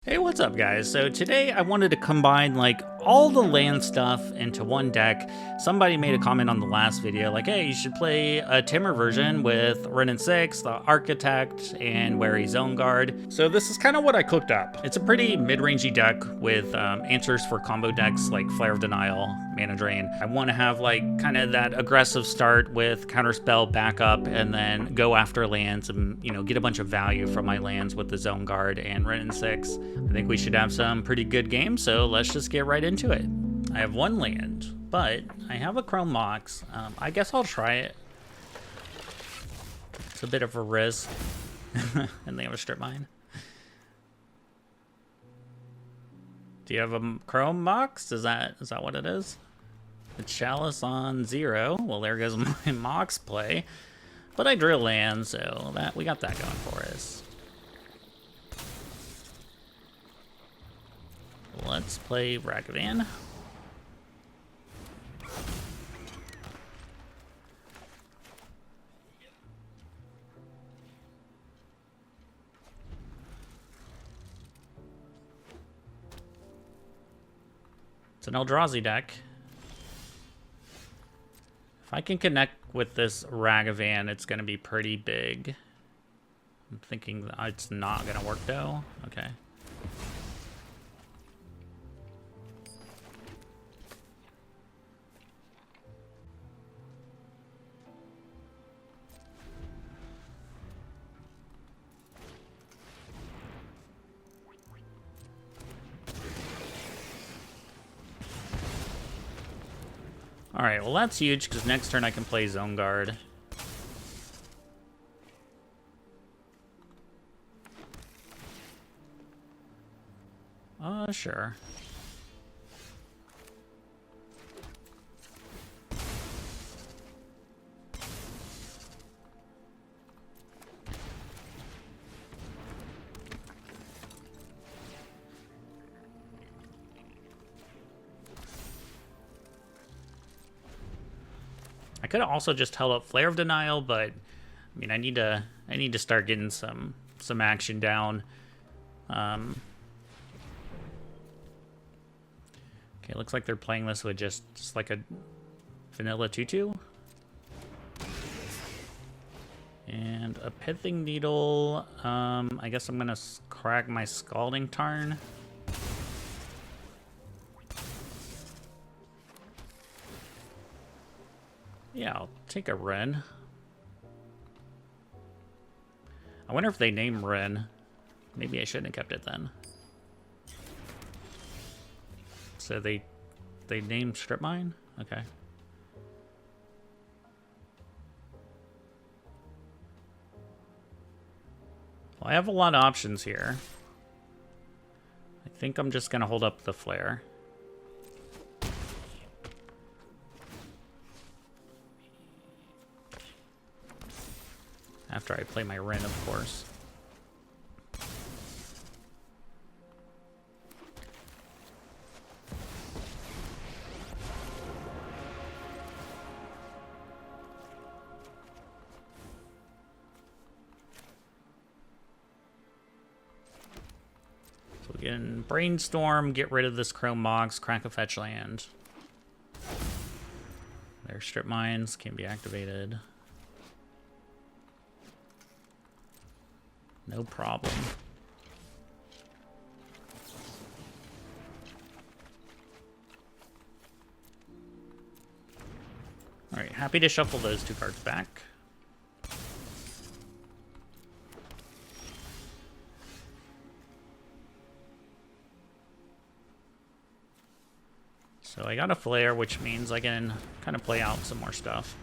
Hey, what's up guys? So today I wanted to combine like all the land stuff into one deck. Somebody made a comment on the last video like, hey, you should play a Timur version with Ren 6, the Architect, and Wary Zone Guard. So this is kind of what I cooked up. It's a pretty mid-rangey deck with answers for combo decks like Flare of Denial, Mana Drain. I want to have like kind of that aggressive start with Counterspell backup and then go after lands and, you know, get a bunch of value from my lands with the Zone Guard and Ren 6. I think we should have some pretty good games, so let's just get right into it. I have one land, but I have a Chrome Mox. I guess I'll try it. It's a bit of a risk. And they have a Strip Mine. Do you have a Chrome Mox? Is that what it is? The Chalice on 0. Well, there goes my Mox play. But I drill land, so that we got that going for us. Let's play Ragavan. It's an Eldrazi deck. If I can connect with this Ragavan, it's going to be pretty big. I'm thinking it's not going to work though. Okay. Alright, well that's huge, because next turn I can play Zone Guard. Sure. I could have also just held up Flare of Denial, but I mean I need to start getting some action down. Okay, looks like they're playing this with just like a vanilla 2/2. And a Pithing Needle. I guess I'm gonna crack my Scalding Tarn. Yeah, I'll take a Ren. I wonder if they name Ren. Maybe I shouldn't have kept it then. So they named Strip Mine? Okay. Well, I have a lot of options here. I think I'm just gonna hold up the Flare. After I play my Ren, of course. So we can Brainstorm, get rid of this Chrome Mox, crack a fetch land. Their Strip Mines can be activated. No problem. All right, happy to shuffle those two cards back. So I got a Flare, which means I can kind of play out some more stuff.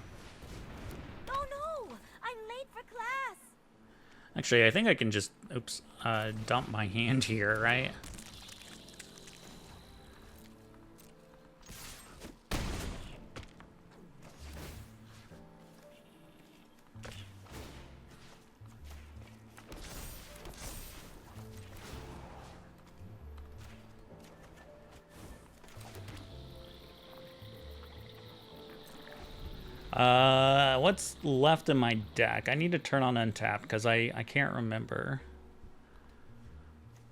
Actually, I think I can just, dump my hand here, right? What's left in my deck? I need to turn on untap because I can't remember.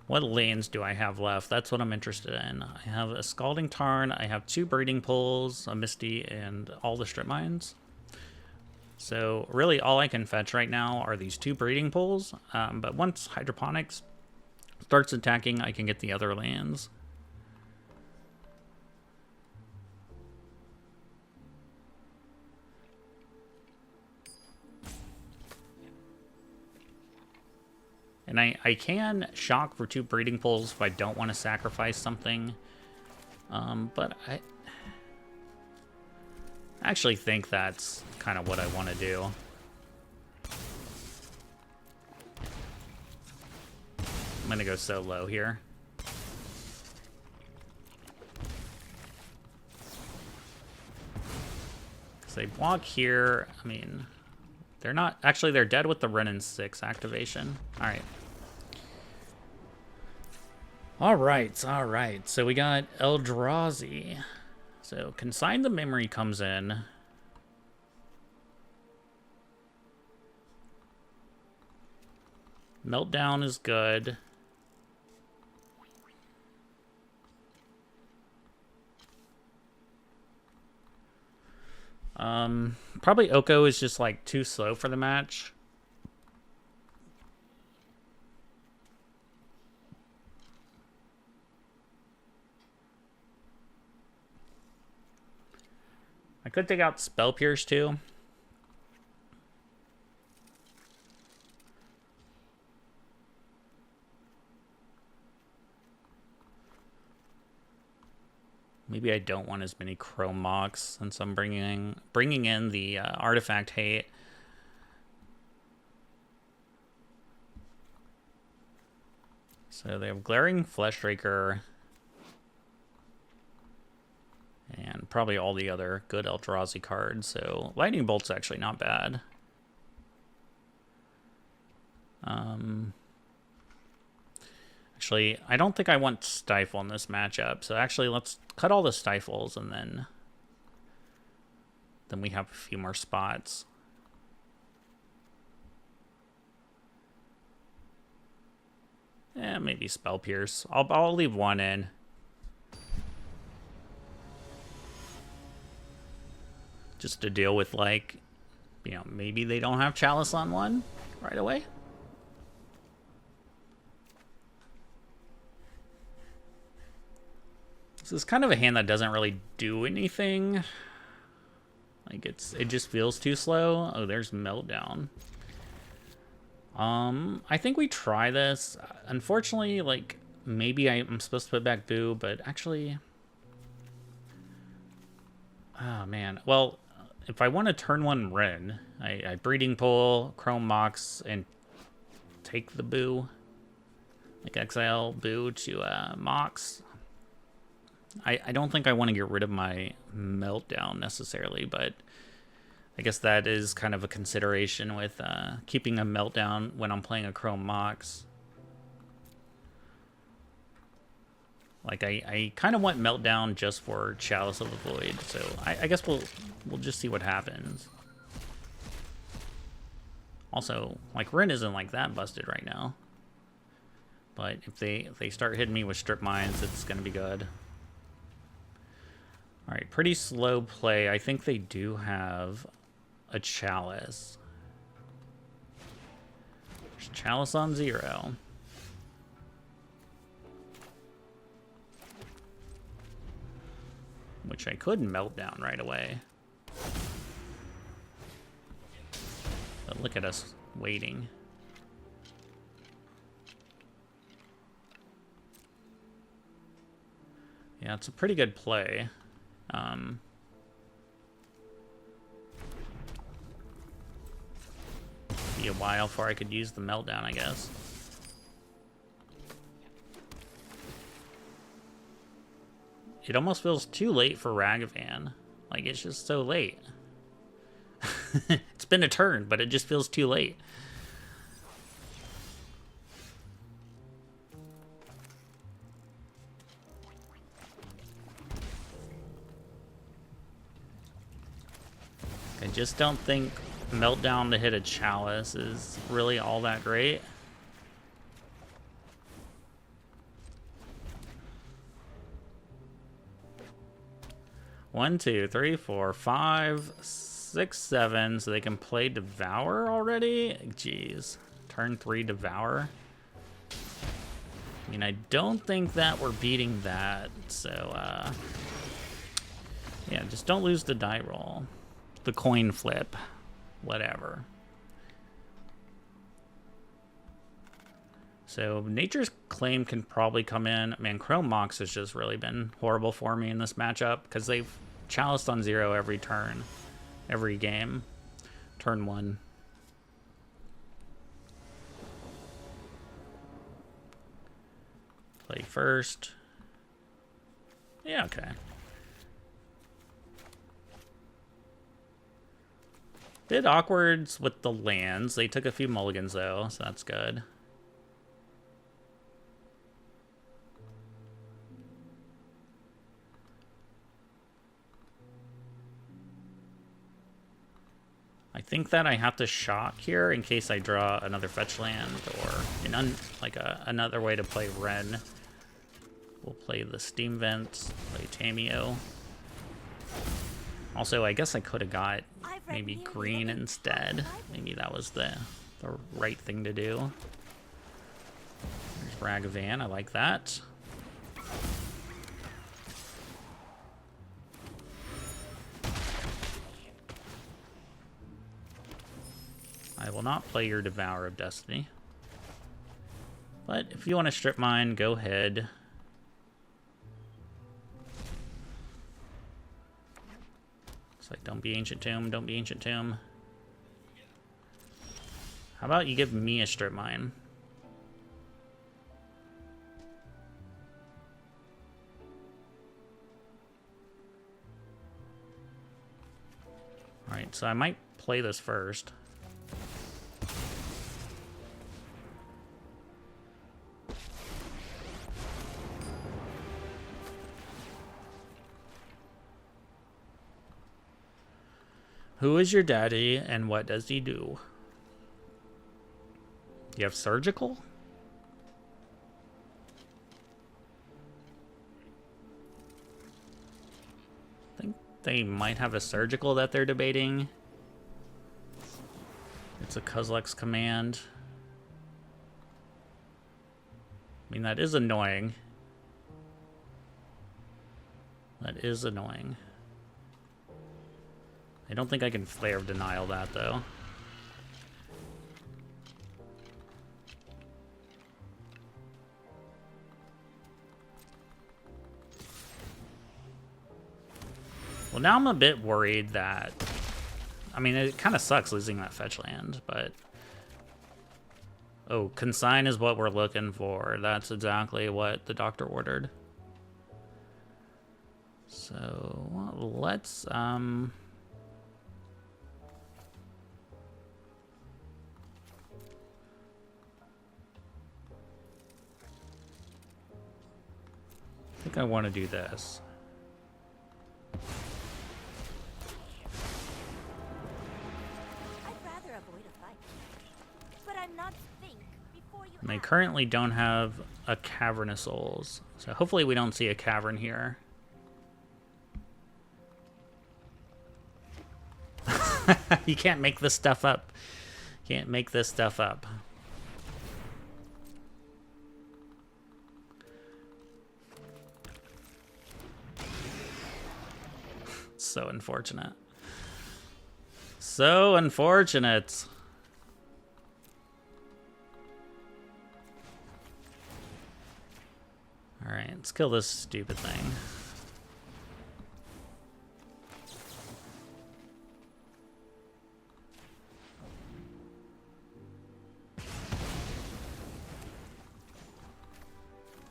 What lands do I have left? That's what I'm interested in. I have a Scalding Tarn, I have 2 Breeding Pools, a Misty, and all the Strip Mines. So really all I can fetch right now are these 2 Breeding Pools, but once Hydroponics starts attacking, I can get the other lands. And I can shock for 2 Breeding Pools if I don't want to sacrifice something. But I actually think that's kind of what I want to do. I'm going to go so low here. Because they block here. I mean, they're not... Actually, they're dead with the Renin 6 activation. All right. All right. So we got Eldrazi. So Consign the Memory comes in. Meltdown is good. Probably Oko is just like too slow for the match. I could take out Spell Pierce too. Maybe I don't want as many Chrome Mox since I'm bringing in the Artifact Hate. So they have Glaring Fleshraker and probably all the other good Eldrazi cards. So Lightning Bolt's actually not bad. Actually, I don't think I want Stifle in this matchup. So actually, let's cut all the Stifles and then we have a few more spots. Yeah, maybe Spell Pierce. I'll leave one in. Just to deal with, like, you know, maybe they don't have Chalice on one right away. This is kind of a hand that doesn't really do anything. Like, it just feels too slow. Oh, there's Meltdown. I think we try this. Unfortunately, like, maybe I'm supposed to put back Boo, but actually... Oh, man. Well, if I want to turn one Ren, I Breeding Pool, Chrome Mox, and take the Boo. Like, exile Boo to Mox. I don't think I want to get rid of my Meltdown necessarily, but I guess that is kind of a consideration with keeping a Meltdown when I'm playing a Chrome Mox. Like, I kind of want Meltdown just for Chalice of the Void, so I guess we'll just see what happens. Also, like, Rin isn't like that busted right now. But if they start hitting me with Strip Mines, it's going to be good. Alright, pretty slow play. I think they do have a Chalice. There's Chalice on 0. Which I could melt down right away. But look at us waiting. Yeah, it's a pretty good play. Be a while before I could use the Meltdown, I guess. It almost feels too late for Ragavan. Like, it's just so late. It's been a turn, but it just feels too late. I just don't think Meltdown to hit a Chalice is really all that great. 1, 2, 3, 4, 5, 6, 7. So they can play Devour already? Jeez. Turn 3 Devour. I mean, I don't think that we're beating that. So, yeah, just don't lose the die roll. The coin flip. Whatever. So Nature's Claim can probably come in. Man, Chrome Mox has just really been horrible for me in this matchup because they've chaliced on 0 every turn, every game. Turn 1. Play first. Yeah, okay. Did awkwards with the lands. They took a few mulligans though, so that's good. I think that I have to shock here in case I draw another fetch land or another way to play Ren. We'll play the Steam Vents, play Tameo. Also, I guess I could have got maybe green instead. Maybe that was the right thing to do. There's Ragavan, I like that. I will not play your Devour of Destiny. But if you want to strip mine, go ahead. It's like, don't be Ancient Tomb, don't be Ancient Tomb. How about you give me a strip mine? Alright, so I might play this first. Who is your daddy and what does he do? You have surgical? I think they might have a surgical that they're debating. It's a Kozilek's command. I mean, that is annoying. That is annoying. I don't think I can Flare of Denial that, though. Well, now I'm a bit worried that... I mean, it kind of sucks losing that fetch land, but... Oh, Consign is what we're looking for. That's exactly what the doctor ordered. So, well, let's... I think I want to do this. I'd rather avoid a fight, but I'm not think before you. And they currently don't have a Cavern of Souls, so hopefully we don't see a cavern here. You can't make this stuff up. Can't make this stuff up. So unfortunate. So unfortunate. Alright, let's kill this stupid thing.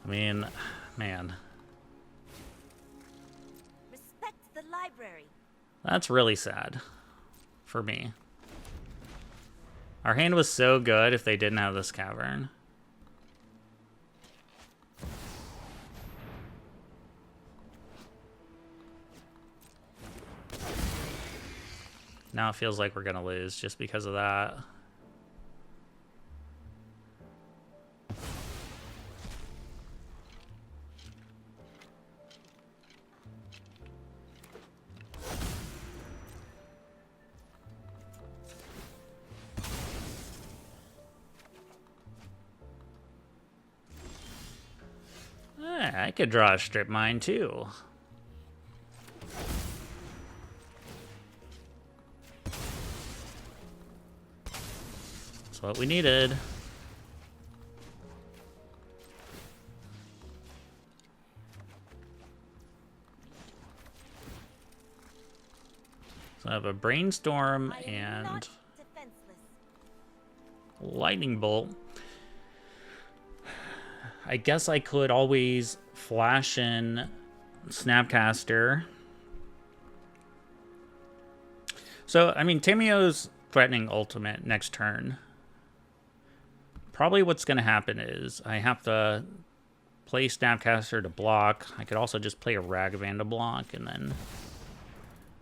I mean, man. Respect the library. That's really sad for me. Our hand was so good if they didn't have this cavern. Now it feels like we're gonna lose just because of that. I could draw a strip mine too. That's what we needed. So I have a brainstorm and lightning bolt. I guess I could always flash in Snapcaster. So, I mean, Tamio's threatening ultimate next turn. Probably what's going to happen is I have to play Snapcaster to block. I could also just play a Ragavan to block and then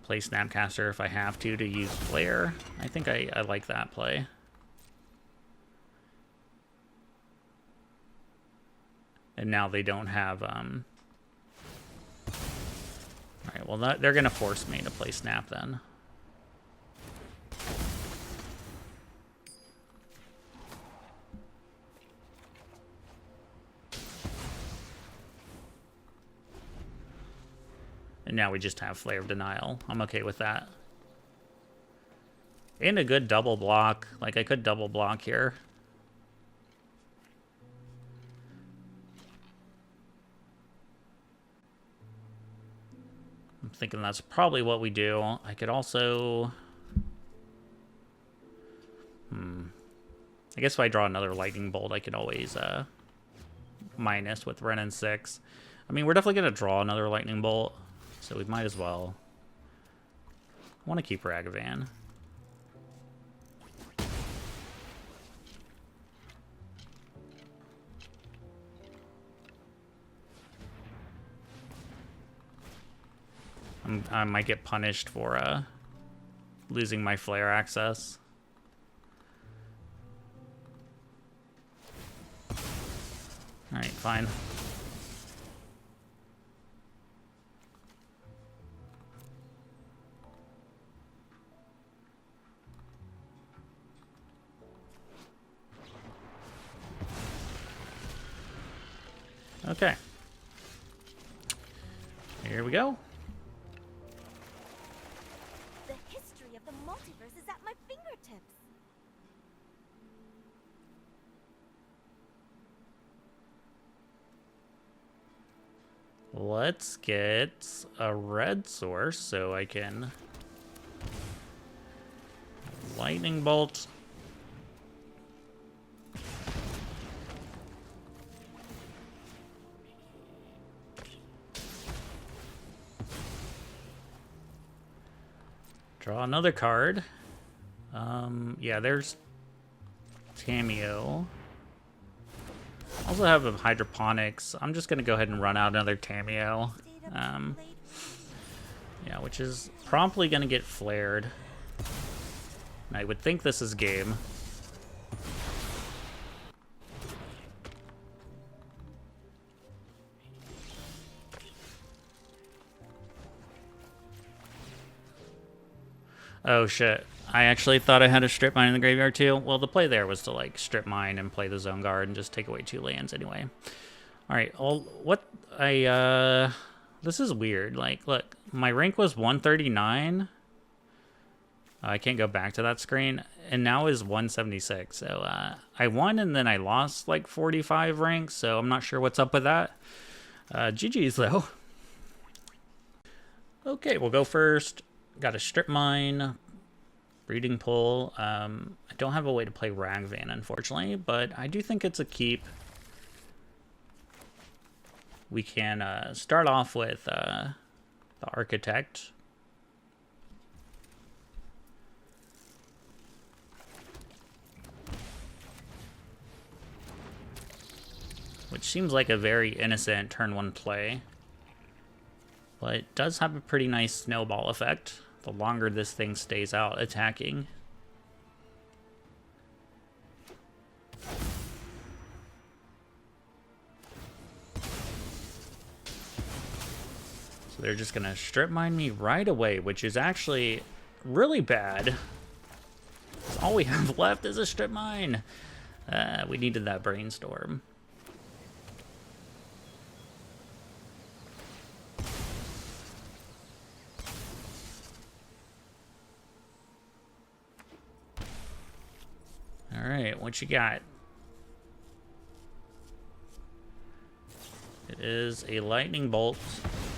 play Snapcaster if I have to use Flare. I think I like that play. And now they don't have, Alright, well, they're going to force me to play Snap then. And now we just have Flare of Denial. I'm okay with that. And a good double block. Like, I could double block here. I'm thinking that's probably what we do. I could also... I guess if I draw another Lightning Bolt, I could always minus with Ren and 6. I mean, we're definitely going to draw another Lightning Bolt, so we might as well. I want to keep Ragavan. I might get punished for losing my Flare access. Alright, fine. Okay. Here we go. The history of the multiverse is at my fingertips. Let's get a red source so I can Lightning Bolt. Draw another card. Yeah, there's Tamio. Also have a Hydroponics. I'm just gonna go ahead and run out another Tamio. Yeah, which is promptly gonna get flared. And I would think this is game. Oh shit. I actually thought I had a strip mine in the graveyard too. Well, the play there was to like strip mine and play the zone guard and just take away 2 lands anyway. Alright, well, what this is weird. Like, look, my rank was 139. I can't go back to that screen. And now is 176. So I won and then I lost like 45 ranks. So I'm not sure what's up with that. GG's though. Okay, we'll go first. Got a strip mine, breeding pool. I don't have a way to play Ragavan, unfortunately, but I do think it's a keep. We can start off with the Architect. Which seems like a very innocent turn 1 play. But it does have a pretty nice snowball effect the longer this thing stays out attacking. So they're just gonna strip mine me right away, which is actually really bad. All we have left is a strip mine. We needed that brainstorm. what you got? It is a lightning bolt.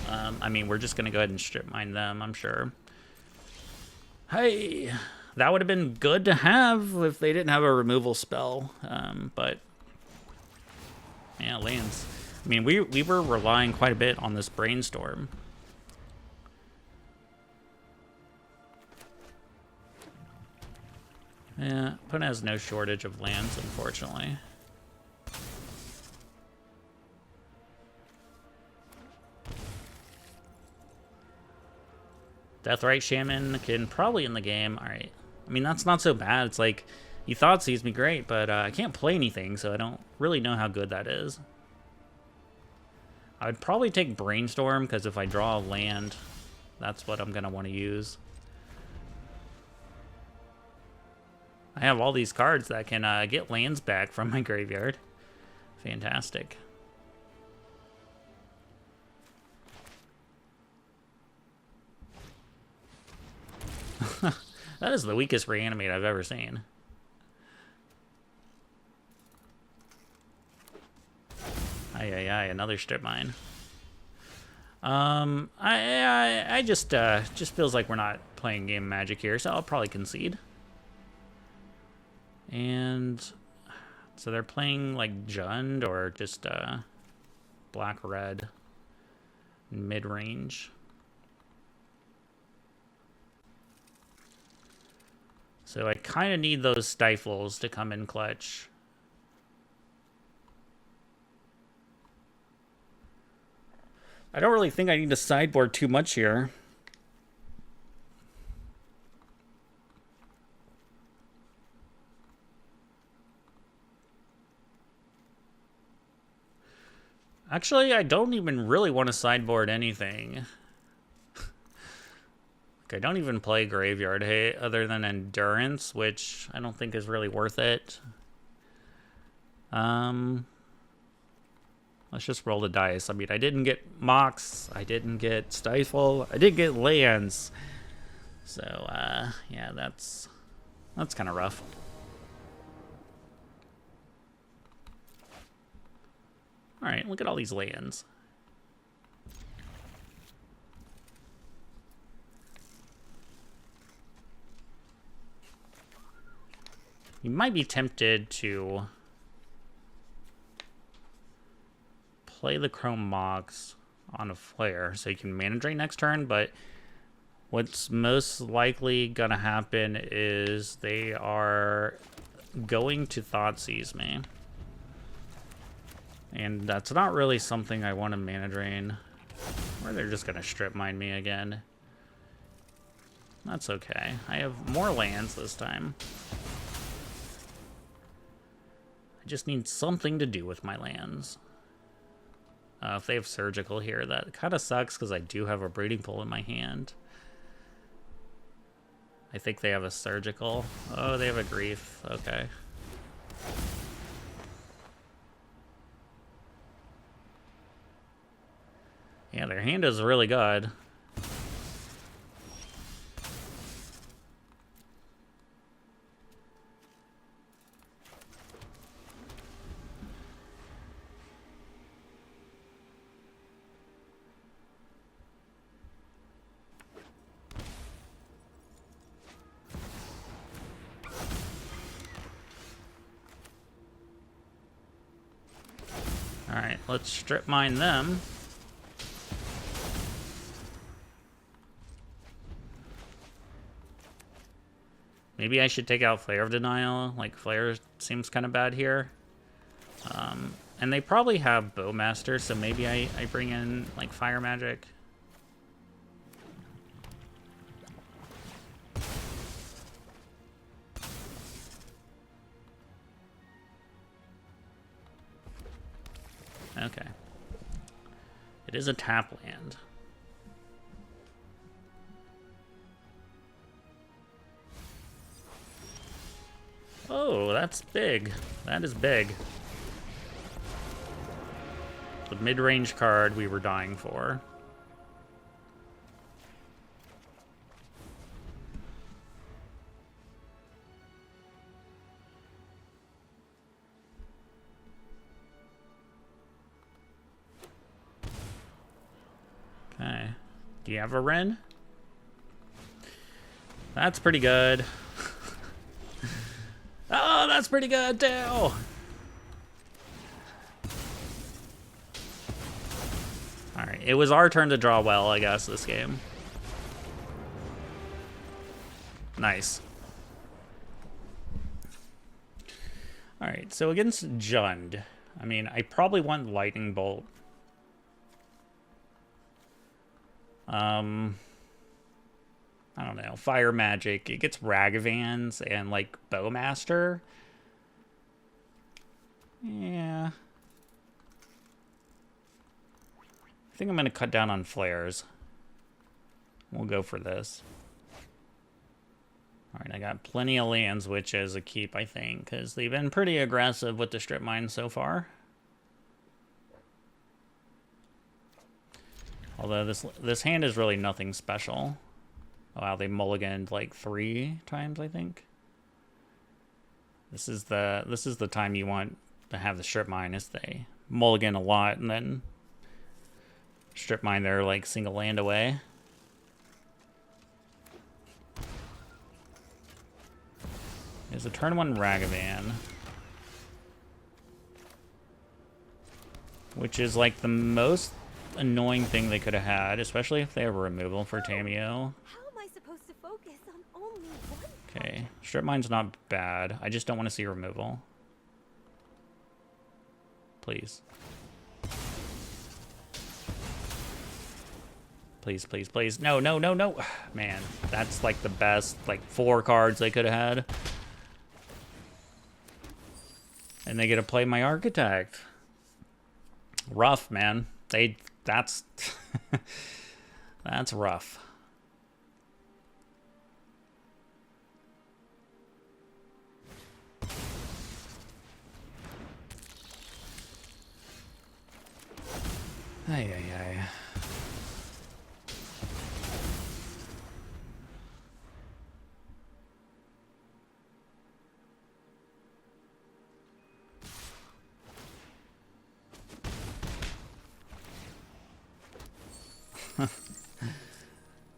I mean, we're just gonna go ahead and strip mine them, I'm sure. Hey, that would have been good to have if they didn't have a removal spell, but yeah, lands. I mean, we were relying quite a bit on this brainstorm. Yeah, opponent has no shortage of lands, unfortunately. Deathrite Shaman can probably end the game. Alright. I mean, that's not so bad. It's like, he thought sees me great, but I can't play anything, so I don't really know how good that is. I would probably take Brainstorm, because if I draw a land, that's what I'm going to want to use. I have all these cards that can get lands back from my graveyard. Fantastic. That is the weakest reanimate I've ever seen. Aye, another strip mine. I just feels like we're not playing game Magic here, so I'll probably concede. And so they're playing like Jund or just black-red mid-range. So I kind of need those stifles to come in clutch. I don't really think I need to sideboard too much here. Actually, I don't even really want to sideboard anything. I don't even play Graveyard Hate other than Endurance, which I don't think is really worth it. Let's just roll the dice. I mean, I didn't get Mox, I didn't get Stifle, I did get lands. So, yeah, that's kind of rough. Alright, look at all these lands. You might be tempted to play the Chrome Mox on a flare so you can mana drain next turn, but what's most likely gonna happen is they are going to Thoughtseize me. And that's not really something I want to mana drain. Or they're just gonna strip mine me again. That's okay. I have more lands this time. I just need something to do with my lands. If they have Surgical here, that kind of sucks because I do have a Breeding Pool in my hand. I think they have a Surgical. Oh, they have a Grief. Okay. Yeah, their hand is really good. Alright, let's strip mine them. Maybe I should take out Flare of Denial. Like, Flare seems kind of bad here. And they probably have Bowmaster, so maybe I bring in, like, Fire Magic. Okay. It is a tap land. Oh, that's big. That is big. The mid-range card we were dying for. Okay. Do you have a Ren? That's pretty good. Oh, that's pretty good too. Alright, it was our turn to draw well, I guess, this game. Nice. Alright, so against Jund, I mean, I probably want Lightning Bolt. I don't know, Fire Magic. It gets Ragavans and, like, Bowmaster. Yeah. I think I'm going to cut down on flares. We'll go for this. Alright, I got plenty of lands, which is a keep, I think, because they've been pretty aggressive with the strip mine so far. Although this hand is really nothing special. Wow, they mulliganed like 3 times, I think. This is the time you want to have the strip mine, is they mulligan a lot and then strip mine their like single land away. Is a turn 1 Ragavan, which is like the most annoying thing they could have had, especially if they have a removal for Tameo. How am I supposed to focus on only one? Okay, strip mine's not bad. I just don't want to see removal. Please. Please, please, please. No, no, no, no. Man, that's like the best, like 4 cards they could have had. And they get to play my Architect. Rough, man. That's that's rough. Ay, ay, ay.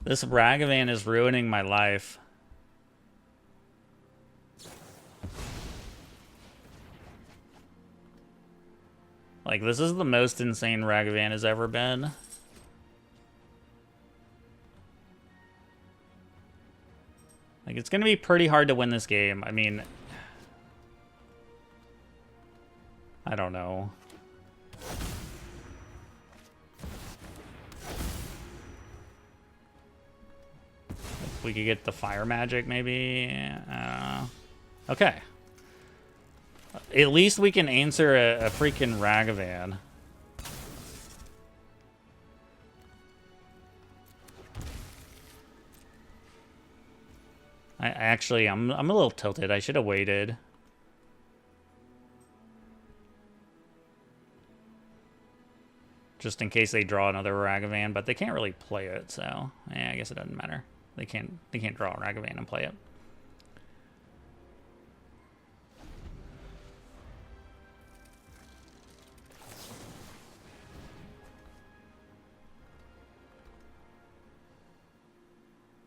This Ragavan is ruining my life. Like, this is the most insane Ragavan has ever been. Like, it's gonna be pretty hard to win this game. I mean, I don't know. If we could get the fire magic, maybe. Okay. At least we can answer a freaking Ragavan. I'm a little tilted. I should have waited. Just in case they draw another Ragavan, but they can't really play it, so yeah, I guess it doesn't matter. They can't draw a Ragavan and play it.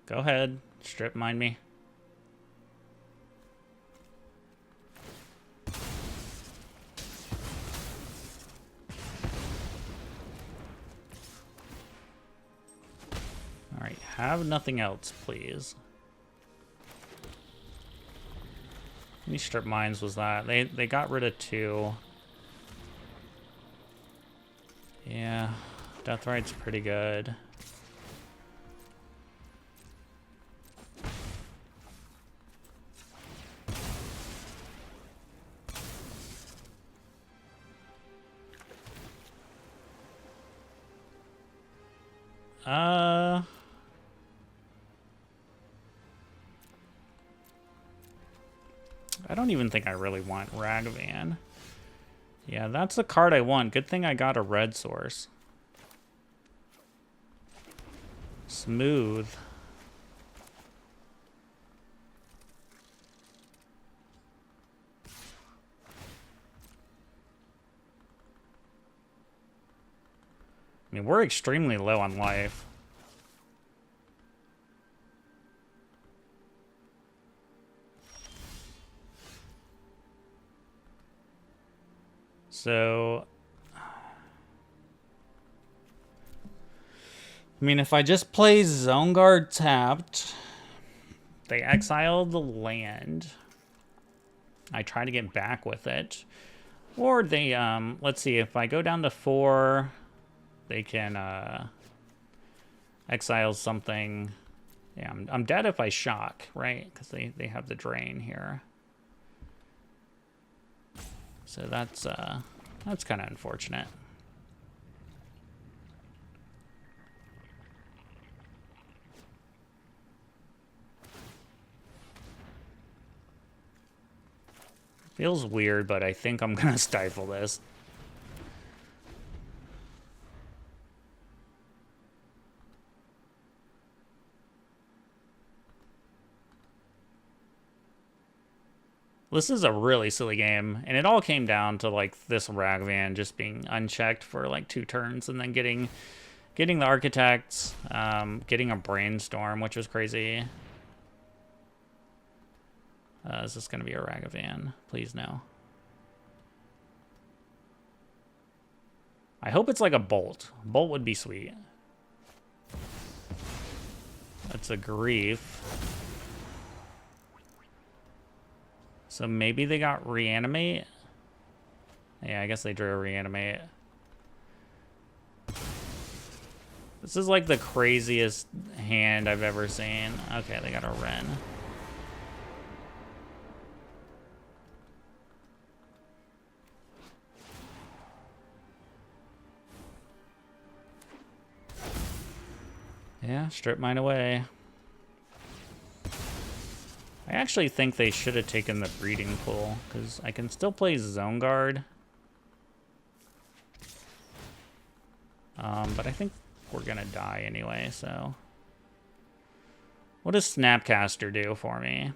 Go ahead, strip mine me. All right, have nothing else, please. How many strip mines was that? They got rid of 2. Yeah, Deathrite's pretty good. I don't even think I really want Ragavan. Yeah, that's the card I want. Good thing I got a red source. Smooth. I mean, we're extremely low on life. So, I mean, if I just play Zone Guard tapped, they exile the land. I try to get back with it. Or they, let's see, if I go down to 4, they can exile something. Yeah, I'm dead if I shock, right? Because they have the drain here. So that's kind of unfortunate. Feels weird, but I think I'm gonna stifle this. This is a really silly game, and it all came down to like this Ragavan just being unchecked for like 2 turns, and then getting the Architect, getting a Brainstorm, which was crazy. Is this gonna be a Ragavan? Please no. I hope it's like a Bolt. Bolt would be sweet. That's a Grief. So maybe they got Reanimate? Yeah, I guess they drew a Reanimate. This is like the craziest hand I've ever seen. Okay, they got a Wren. Yeah, strip mine away. I actually think they should have taken the breeding pool, because I can still play Zone Guard. But I think we're gonna die anyway, so. What does Snapcaster do for me?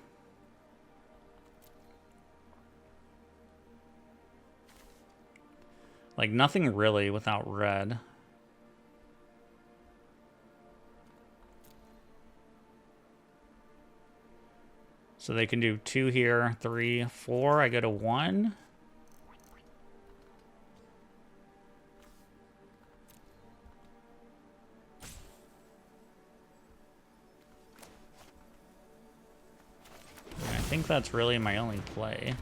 Like, nothing really without red. So they can do 2 here, 3, 4. I go to 1. I think that's really my only play.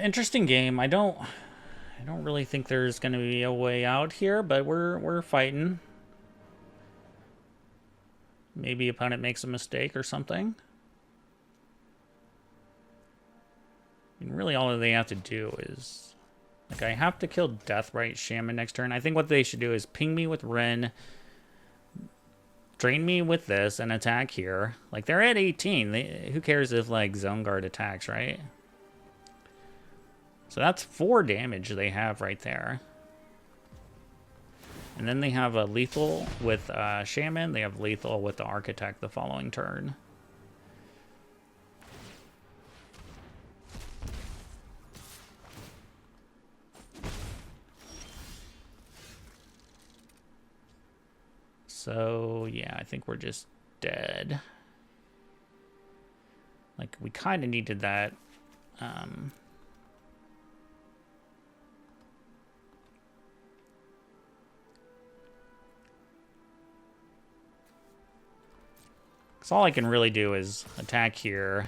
Interesting game. I don't really think there's going to be a way out here, but we're fighting. Maybe opponent makes a mistake or something. I mean, really all they have to do is, like, I have to kill Deathrite Shaman next turn. I think what they should do is ping me with Wren, drain me with this, and attack here. Like, they're at 18. Who cares if, like, Zone Guard attacks, right? So that's 4 damage they have right there. And then they have a lethal with Shaman. They have lethal with the Architect the following turn. So, yeah, I think we're just dead. Like, we kind of needed that. Because all I can really do is attack here.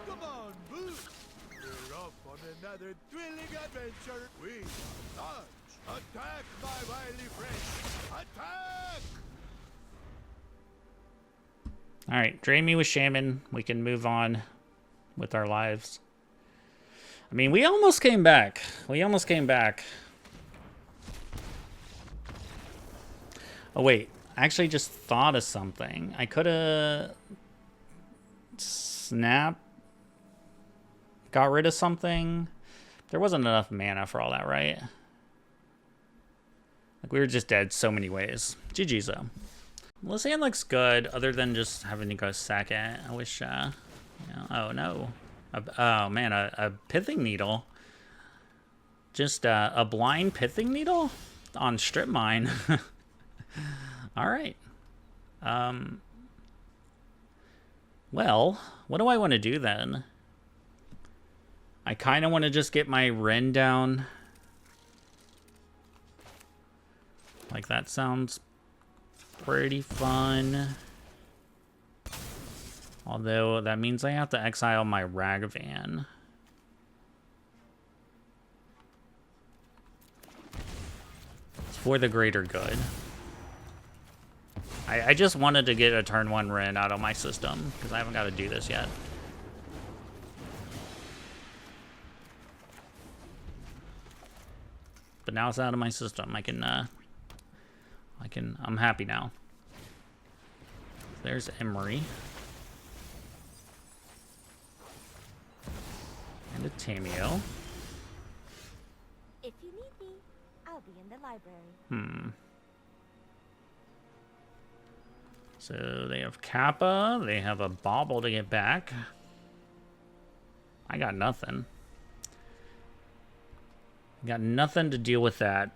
Come on, Boo! We're off on another thrilling adventure. We shall launch. Attack, my wily friend! Attack! All right, drain me with Shaman. We can move on with our lives. I mean, we almost came back. We almost came back. Oh, wait. I actually just thought of something. I could have... got rid of something. There wasn't enough mana for all that, right? Like, we were just dead so many ways. GG's, though. Well, this hand looks good, other than just having to go second. I wish, you know, oh, no. Oh, man, a pithing needle. Just a blind pithing needle on strip mine. All right. Well, what do I want to do then? I kind of want to just get my Ren down. Like, that sounds pretty fun. Although, that means I have to exile my Ragavan. It's for the greater good. I just wanted to get a turn 1 Ren out of my system, because I haven't got to do this yet. But now it's out of my system. I'm happy now. There's Emery. And a Tameo. If you need me, I'll be in the library. So they have Kappa. They have a Bauble to get back. I got nothing. Got nothing to deal with that.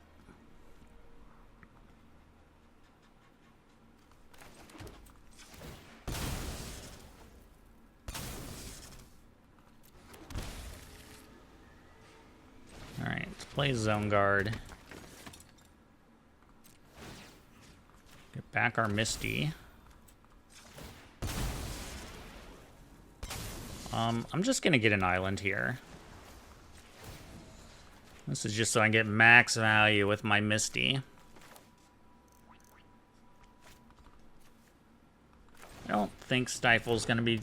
Alright, let's play Zone Guard. Get back our Misty. I'm just gonna get an island here. This is just so I can get max value with my Misty. I don't think Stifle's gonna be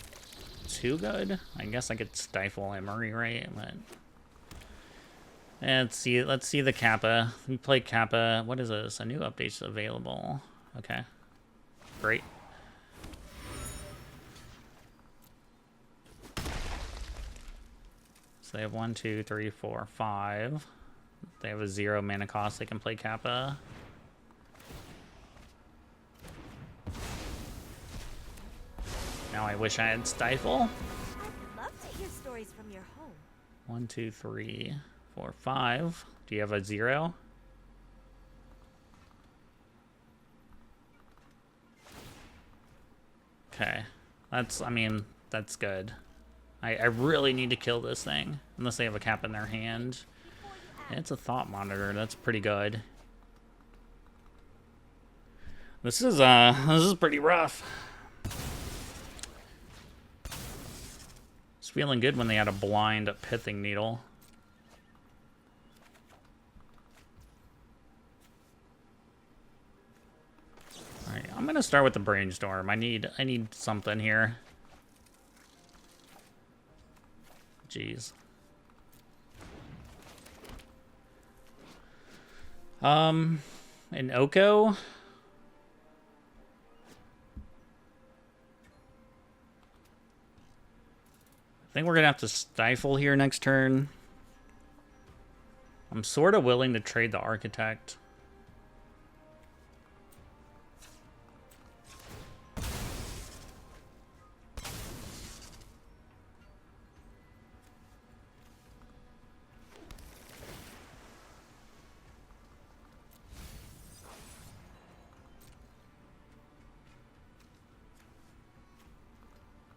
too good. I guess I could Stifle Emery, right? But let's see the Kappa. We play Kappa. What is this? A new update's available. Okay. Great. So they have 1, 2, 3, 4, 5. They have a 0 mana cost. They can play Kappa. Now I wish I had Stifle. I'd love to hear stories from your home. 1, 2, 3, 4, 5. Do you have a 0? Okay. I mean, that's good. I really need to kill this thing. Unless they have a cap in their hand. It's a Thought Monitor. That's pretty good. This is pretty rough. It's feeling good when they had a blind Pithing Needle. Alright, I'm gonna start with the Brainstorm. I need something here. Jeez. An Oko. I think we're gonna have to Stifle here next turn. I'm sort of willing to trade the Architect.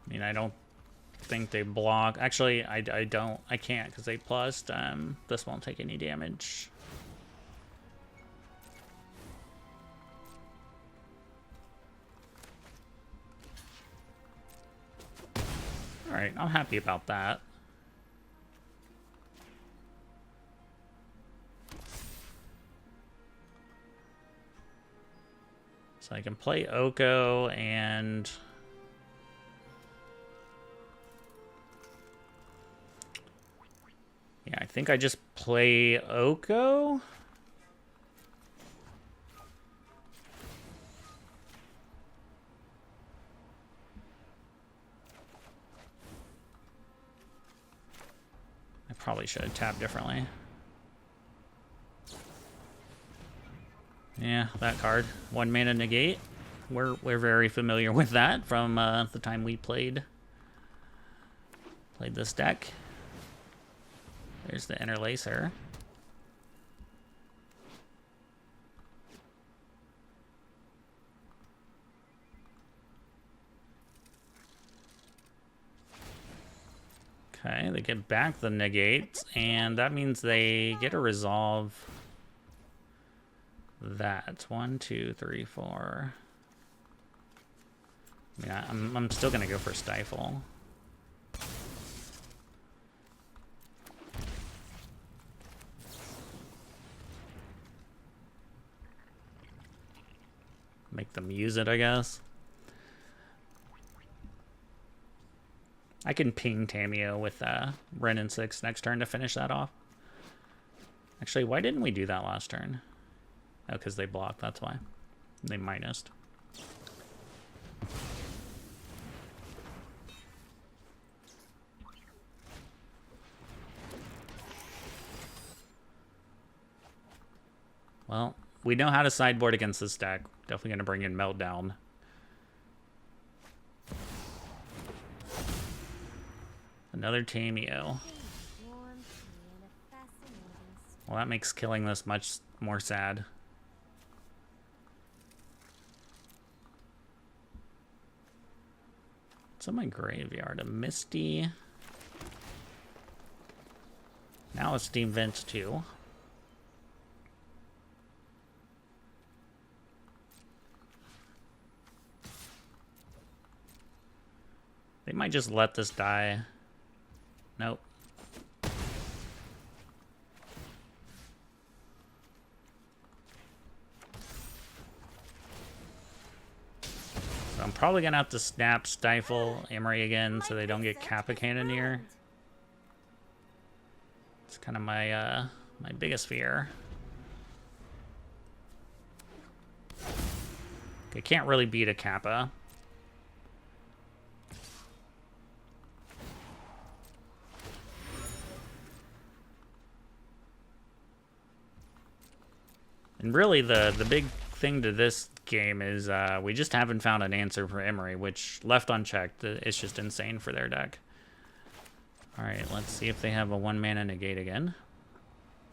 I mean, I don't think they block. Actually, I can't because they plussed. This won't take any damage. Alright, I'm happy about that. So I can play Oko and... Yeah, I think I just play Oko. I probably should have tapped differently. Yeah, that card. 1 mana negate. We're very familiar with that from the time we played this deck. There's the Interlacer. Okay, they get back the negate, and that means they get to resolve that. 1, 2, 3, 4. Yeah, I'm still gonna go for Stifle. Make them use it, I guess. I can ping Tamio with Ren and 6 next turn to finish that off. Actually, why didn't we do that last turn? Oh, because they blocked, that's why. They minused. Well, we know how to sideboard against this deck. Definitely going to bring in Meltdown. Another Tamio. Well, that makes killing this much more sad. What's in my graveyard? A Misty. Now a Steam Vent too. They might just let this die. Nope. So I'm probably gonna have to snap Stifle Emery again so they don't get Kappa Cannoneer. It's kind of my my biggest fear. I can't really beat a Kappa. And really, the big thing to this game is we just haven't found an answer for Emery, which, left unchecked, it's just insane for their deck. Alright, let's see if they have a 1 mana negate again.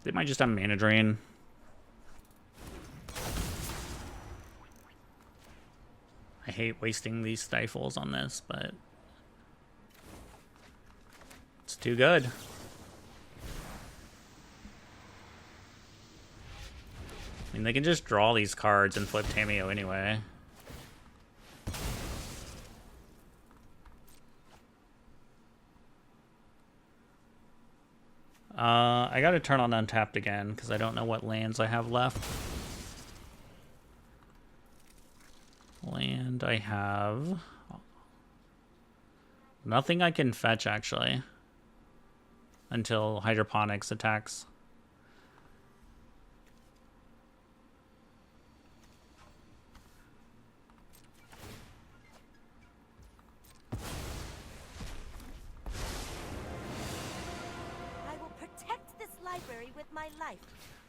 They might just have mana drain. I hate wasting these stifles on this, but it's too good. I mean, they can just draw these cards and flip Tamio anyway. I gotta turn on Untapped again, because I don't know what lands I have left. Land I have... nothing I can fetch, actually. Until Hydroponics attacks. With my life.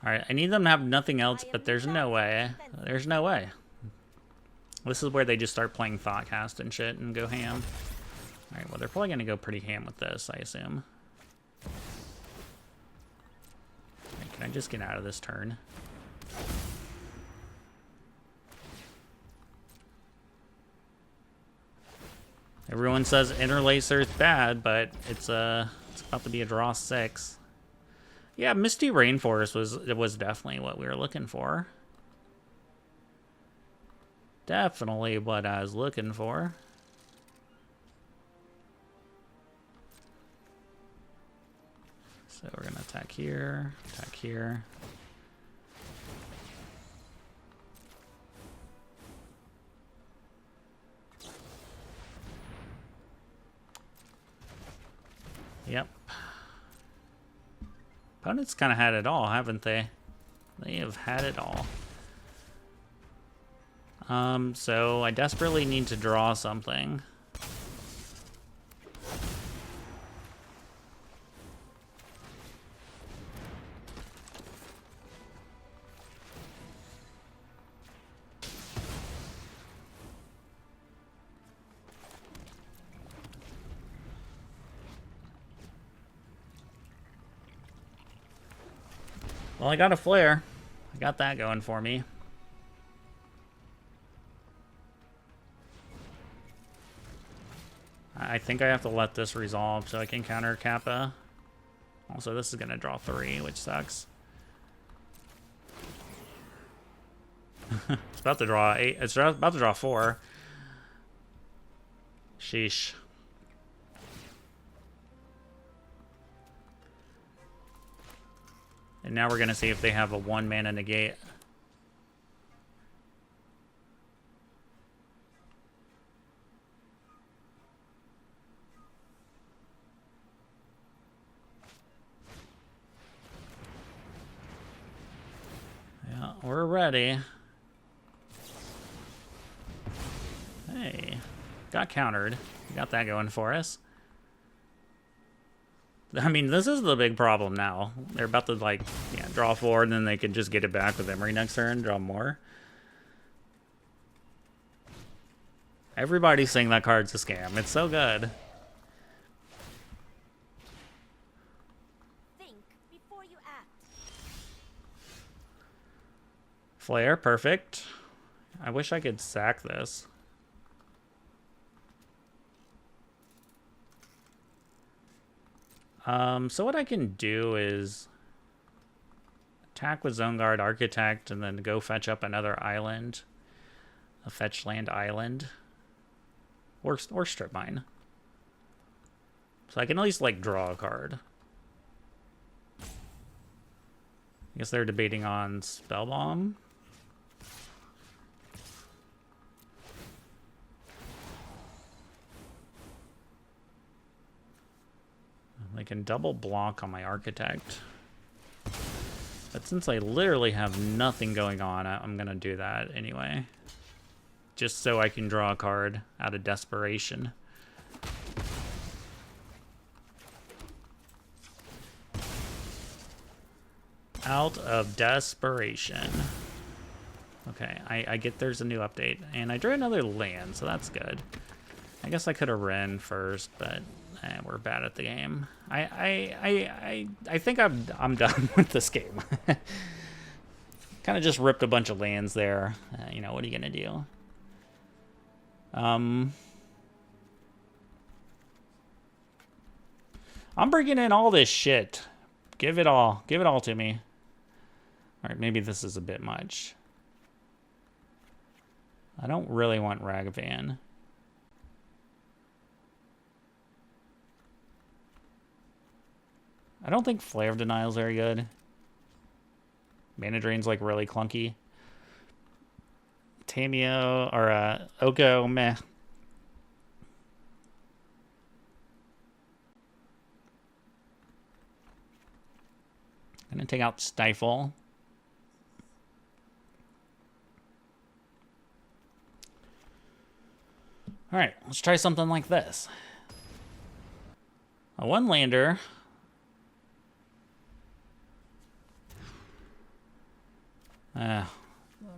All right, I need them to have nothing else, but there's no way. There's no way. This is where they just start playing Thoughtcast and shit and go ham. All right, well, they're probably going to go pretty ham with this, I assume. Right, can I just get out of this turn? Everyone says Interlacer is bad, but it's about to be a draw 6. Yeah, Misty Rainforest was definitely what we were looking for. Definitely what I was looking for. So we're gonna attack here, attack here. Yep. Opponents kind of had it all, haven't they? They have had it all. So I desperately need to draw something. Well, I got a flare. I got that going for me. I think I have to let this resolve so I can counter Kappa. Also, this is going to draw 3, which sucks. It's about to draw 8. It's about to draw 4. Sheesh. And now we're going to see if they have a 1-mana negate. Yeah, we're ready. Hey, got countered. Got that going for us. I mean, this is the big problem now. They're about to, like, yeah, draw 4, and then they can just get it back with Emery next turn, draw more. Everybody's saying that card's a scam. It's so good. Think before you act. Flare, perfect. I wish I could sack this. So what I can do is attack with Zone Guard, Architect, and then go fetch up another island. A fetch land island. Or Strip Mine. So I can at least, like, draw a card. I guess they're debating on Spell Bomb. They can double block on my Architect. But since I literally have nothing going on, I'm going to do that anyway. Just so I can draw a card out of desperation. Out of desperation. Okay, I get there's a new update. And I drew another land, so that's good. I guess I could have ran first, but we're bad at the game. I think I'm done with this game. Kind of just ripped a bunch of lands there. You know, what are you gonna do? I'm bringing in all this shit. Give it all. Give it all to me. All right, maybe this is a bit much. I don't really want Ragavan. I don't think Flare of Denial is very good. Mana Drain's like really clunky. Tameo or Oko, meh. Gonna take out Stifle. All right, let's try something like this. A one-lander.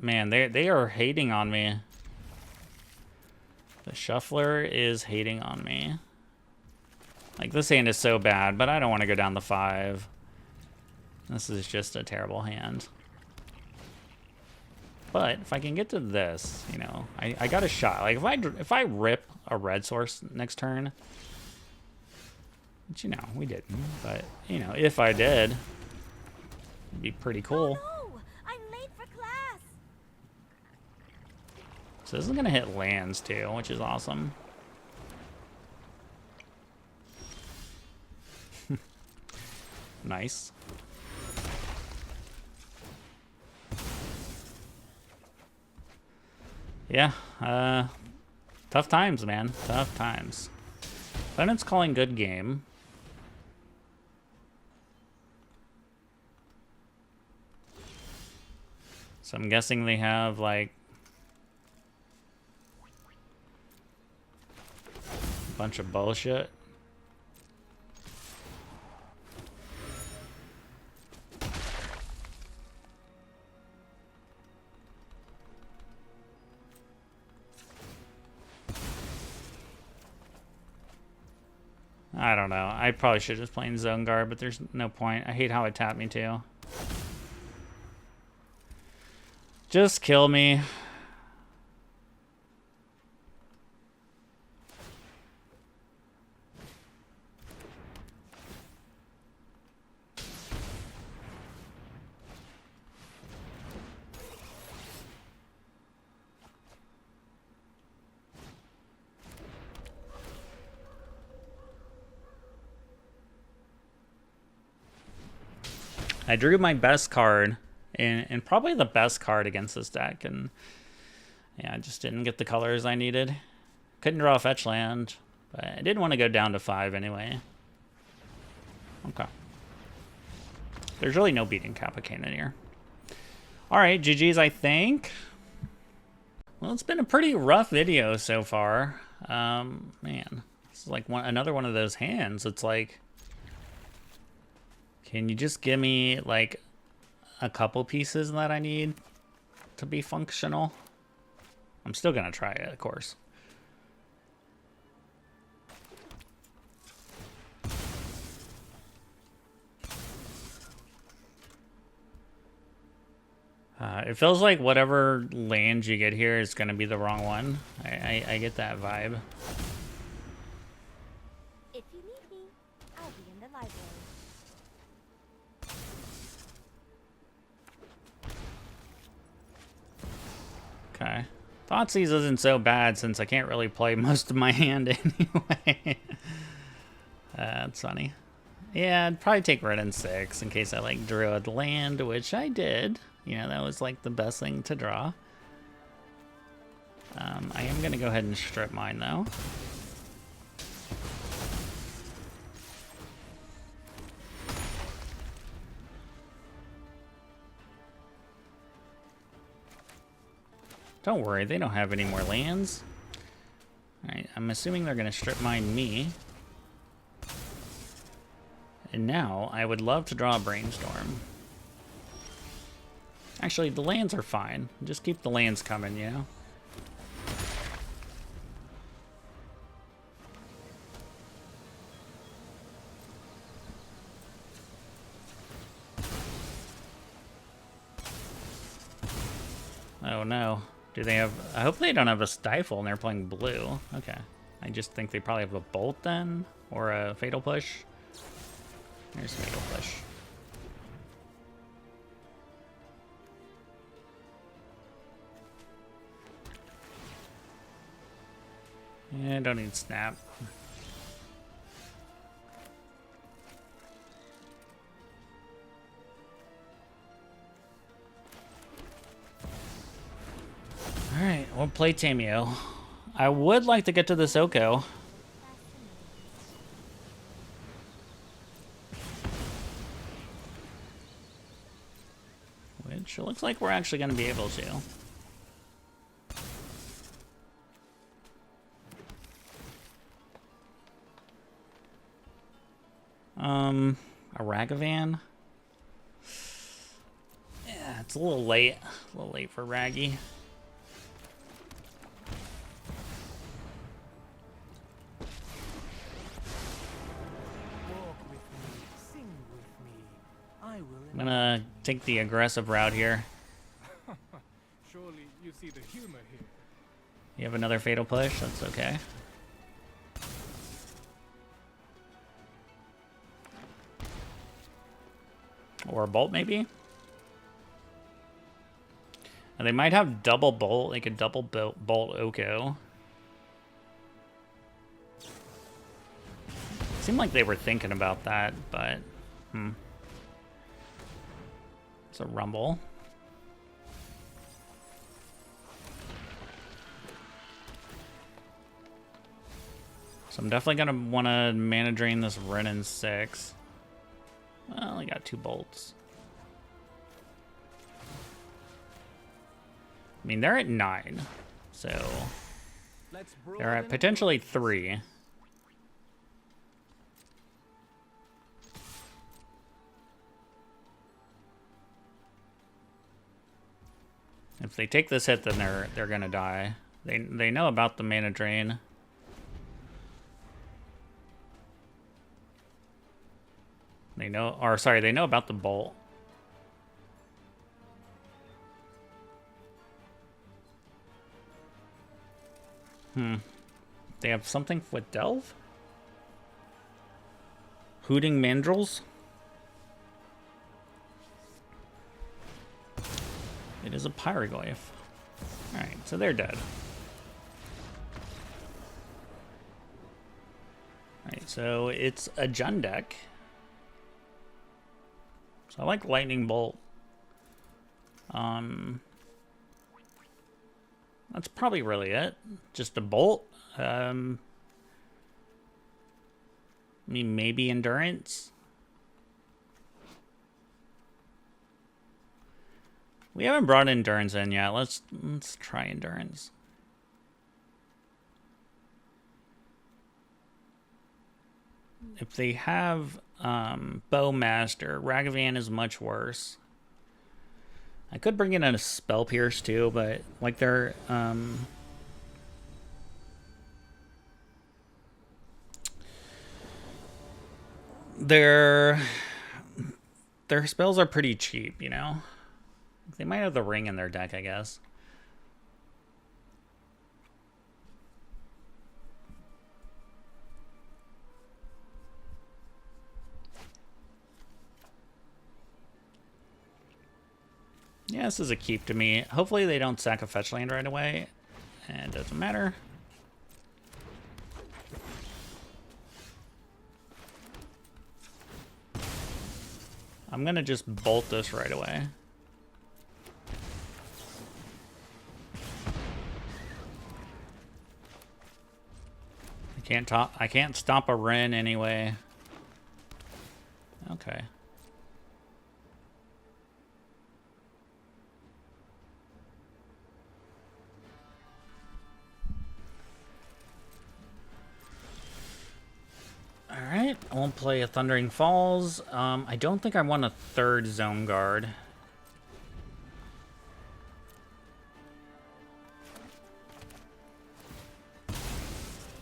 Man, they are hating on me. The Shuffler is hating on me. Like, this hand is so bad, but I don't want to go down the 5. This is just a terrible hand. But if I can get to this, you know, I got a shot. Like, if I rip a red source next turn, which, you know, we didn't, but, you know, if I did, it'd be pretty cool. Oh no! I'm late for class. So this is gonna hit lands too, which is awesome. Nice. Yeah, tough times, man. Tough times. Opponent's calling good game. So I'm guessing they have, like, a bunch of bullshit. I don't know. I probably should just play Zone Guard, but there's no point. I hate how it tapped me too. Just kill me. I drew my best card, and probably the best card against this deck, and yeah, I just didn't get the colors I needed. Couldn't draw a fetch land, but I didn't want to go down to 5 anyway. Okay. There's really no beating Kappa Cannon here. Alright, GG's, I think. Well, it's been a pretty rough video so far. Man, this is like another one of those hands. It's like, can you just give me, like, a couple pieces that I need to be functional? I'm still gonna try it, of course. It feels like whatever land you get here is gonna be the wrong one. I get that vibe. If you need me, I'll be in the library. Okay. Thoughtseize isn't so bad since I can't really play most of my hand anyway. That's funny. Yeah, I'd probably take red and 6 in case I, like, drew a land, which I did. You know, that was, like, the best thing to draw. I am going to go ahead and strip mine, though. Don't worry, they don't have any more lands. Alright, I'm assuming they're going to strip mine me. And now, I would love to draw a Brainstorm. Actually, the lands are fine. Just keep the lands coming, you know? Oh no. Do they have... I hope they don't have a Stifle and they're playing blue. Okay. I just think they probably have a Bolt then? Or a Fatal Push? There's Fatal Push. Yeah, I don't need Snap. Alright, we'll play Tamio. I would like to get to this Oko. Which it looks like we're actually going to be able to. A Ragavan? Yeah, it's a little late. A little late for Raggy. Walk with me, sing with me. I will. I'm gonna take the aggressive route here. Surely you see the humor here. You have another Fatal Push? That's okay. Or a Bolt, maybe? And they might have double Bolt. They could double Bolt Oko. Seemed like they were thinking about that, but... It's a Rumble. So I'm definitely going to want to mana drain this Ren in 6. Well, I got 2 bolts. I mean, they're at 9, so Let's brew they're it at in potentially 3. If they take this hit, then they're gonna die. They know about the mana drain. They know about the bolt. They have something with Delve? Hooting Mandrills? It is a Pyroglyph. Alright, so they're dead. Alright, so it's a Jund deck. So I like Lightning Bolt. That's probably really it. Just a Bolt. I mean, maybe Endurance. We haven't brought Endurance in yet. Let's try Endurance. If they have Bowmaster, Ragavan is much worse. I could bring in a Spell Pierce too, but like their spells are pretty cheap, you know? They might have the ring in their deck, I guess. Yeah, this is a keep to me. Hopefully they don't sack a fetch land right away. And it doesn't matter. I'm gonna just bolt this right away. I can't stop a Wrenn anyway. Okay. Alright, I won't play a Thundering Falls. I don't think I want a 3rd Zone Guard.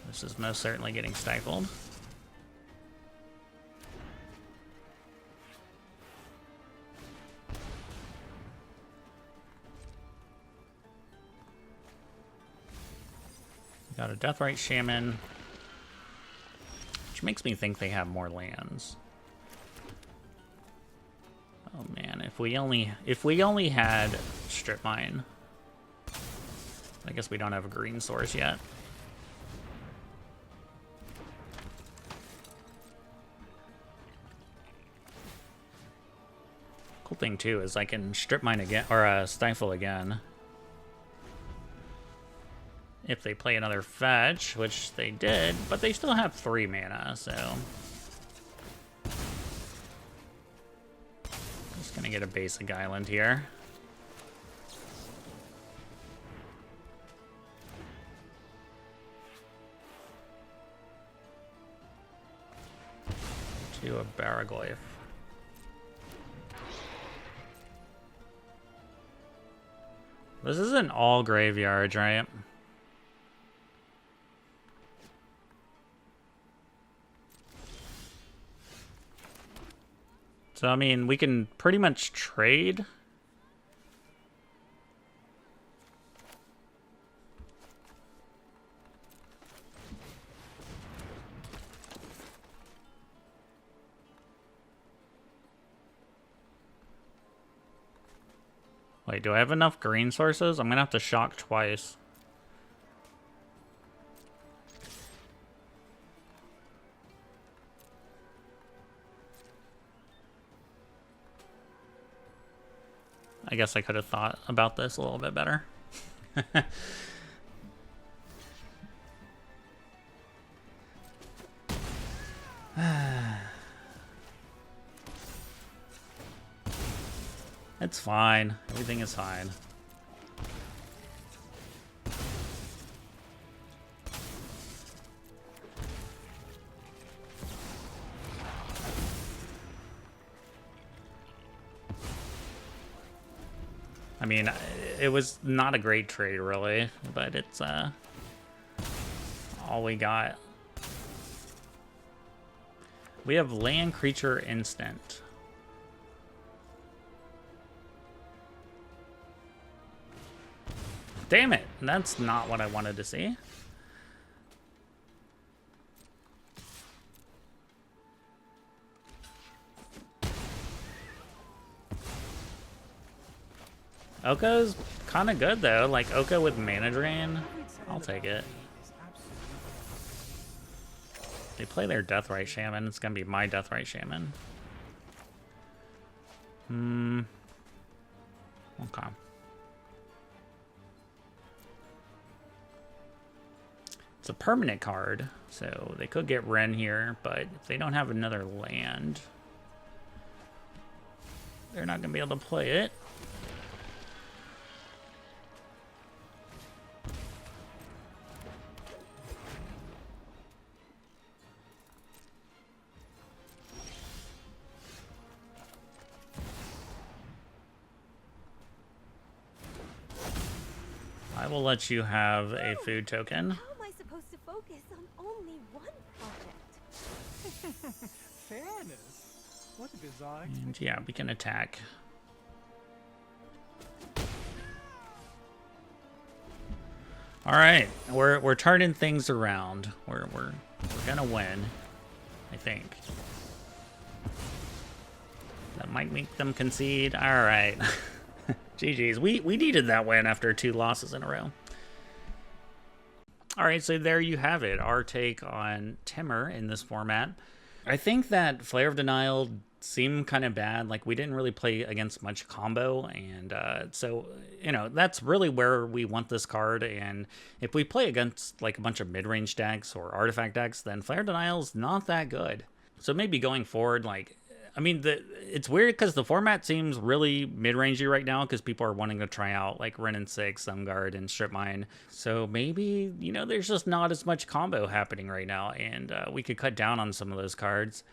This is most certainly getting stifled. Got a Deathrite Shaman. Which makes me think they have more lands. Oh man, if we only had Strip Mine. I guess we don't have a green source yet. Cool thing too is I can Strip Mine again, or Stifle again. If they play another fetch, which they did, but they still have 3 mana, so. Just gonna get a basic island here. To a Baraglyph. This isn't all graveyards, right? So, I mean, we can pretty much trade. Wait, do I have enough green sources? I'm gonna have to shock twice. I guess I could have thought about this a little bit better. It's fine. Everything is fine. I mean, it was not a great trade, really, but it's all we got. We have land creature instant. Damn it, that's not what I wanted to see. Oko's kind of good though, like Oko with mana drain. I'll take it. They play their Deathrite Shaman. It's gonna be my Deathrite Shaman. Okay. It's a permanent card, so they could get Ren here, but if they don't have another land, they're not gonna be able to play it. I will let you have a food token. How am I supposed to focus on only one project? Fairness? What a bizarre And yeah, we can attack. All right, we're turning things around. We're gonna win, I think. That might make them concede. All right. GG's. We needed that win after 2 losses in a row. All right, so there you have it. Our take on Timur in this format. I think that Flare of Denial seemed kind of bad. Like, we didn't really play against much combo. And so, you know, that's really where we want this card. And if we play against, like, a bunch of mid-range decks or artifact decks, then Flare of Denial is not that good. So maybe going forward, like, I mean, it's weird because the format seems really mid-rangey right now because people are wanting to try out like Ren 6, Sunguard, and Strip Mine. So maybe, you know, there's just not as much combo happening right now, and we could cut down on some of those cards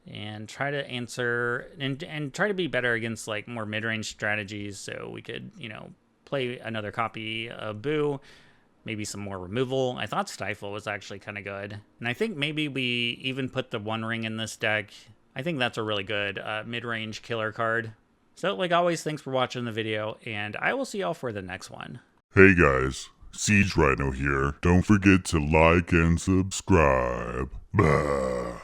and try to answer and try to be better against like more mid-range strategies. So we could, you know, play another copy of Boo, maybe some more removal. I thought Stifle was actually kind of good, and I think maybe we even put the One Ring in this deck. I think that's a really good mid-range killer card. So, like always, thanks for watching the video, and I will see y'all for the next one. Hey guys, Siege Rhino here. Don't forget to like and subscribe. Bah.